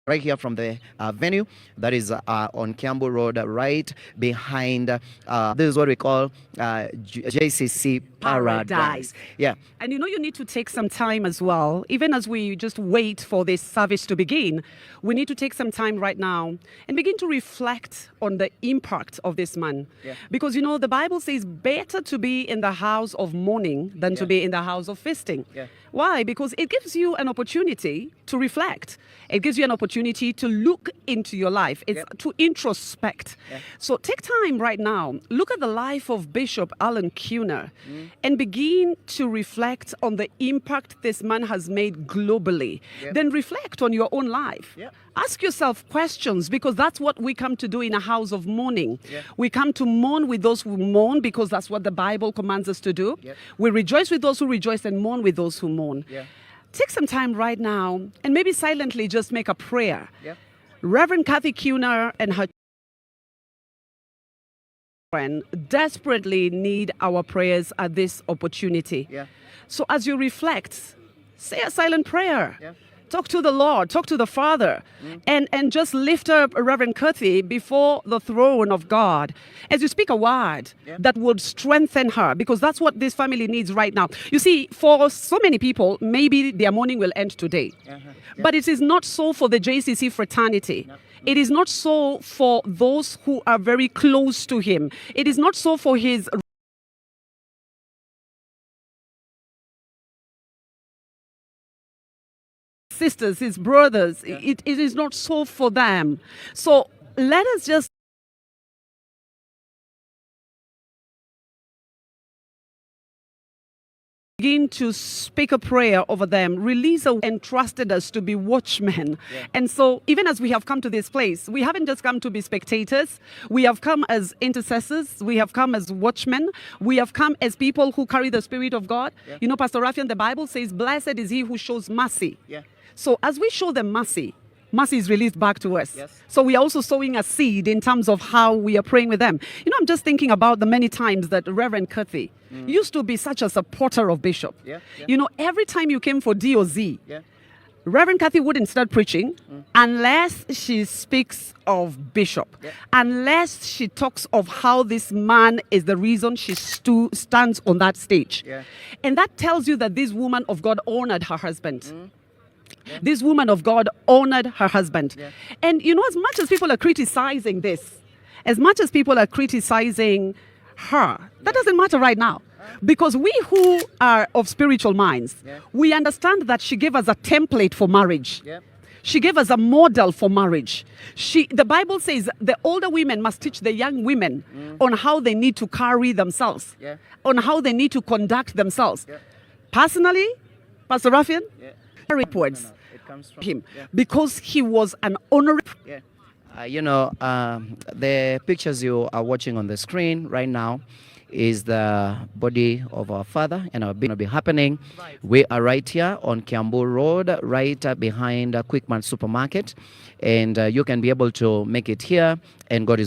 right here from the venue that is on Kiambu Road, right behind. This is what we call JCC Paradise. Yeah. And you need to take some time as well. Even as we just wait for this service to begin, we need to take some time right now and begin to reflect on the impact of this man. Yeah. Because, the Bible says better to be in the house of mourning than to be in the house of feasting. Yeah. Why? Because it gives you an opportunity to reflect. It gives you an opportunity to look into your life. It's to introspect. Yeah. So take time right now. Look at the life of Bishop Allan Kiuna and begin to reflect on the impact this man has made globally. Yeah. Then reflect on your own life. Yeah. Ask yourself questions, because that's what we come to do in a house of mourning. Yeah. We come to mourn with those who mourn, because that's what the Bible commands us to do. Yeah. We rejoice with those who rejoice and mourn with those who mourn. Yeah. Take some time right now and maybe silently just make a prayer. Yeah. Reverend Rigathi Gachagua and her children desperately need our prayers at this opportunity. Yeah. So as you reflect, say a silent prayer. Yeah. Talk to the Lord, talk to the Father, and just lift up Reverend Rigathi before the throne of God as you speak a word that would strengthen her, because that's what this family needs right now. You see, for so many people, maybe their mourning will end today. But it is not so for the JCC fraternity. It is not so for those who are very close to him. It is not so for his sisters, his brothers. It is not so for them. So let us just begin to speak a prayer over them. Release entrusted us to be watchmen. And so even as we have come to this place, we haven't just come to be spectators. We have come as intercessors. We have come as watchmen. We have come as people who carry the Spirit of God. Pastor Rafian, the Bible says, blessed is he who shows mercy. So as we show them mercy, mercy is released back to us. So we are also sowing a seed in terms of how we are praying with them. I'm just thinking about the many times that Reverend Rigathi used to be such a supporter of Bishop. Every time you came for DOZ, Reverend Rigathi wouldn't start preaching unless she speaks of Bishop, unless she talks of how this man is the reason she stands on that stage. And that tells you that this woman of God honored her husband. This woman of God honored her husband. And as much as people are criticizing this, as much as people are criticizing her, that doesn't matter right now. Because we who are of spiritual minds, we understand that she gave us a template for marriage. She gave us a model for marriage. The Bible says the older women must teach the young women on how they need to carry themselves, on how they need to conduct themselves. Personally, Pastor Rafian, reports him because he was an honorary. The pictures you are watching on the screen right now is the body of our father, and our going to be happening. We are right here on Kiambu Road, right behind Quickmart Supermarket, and you can be able to make it here, and God is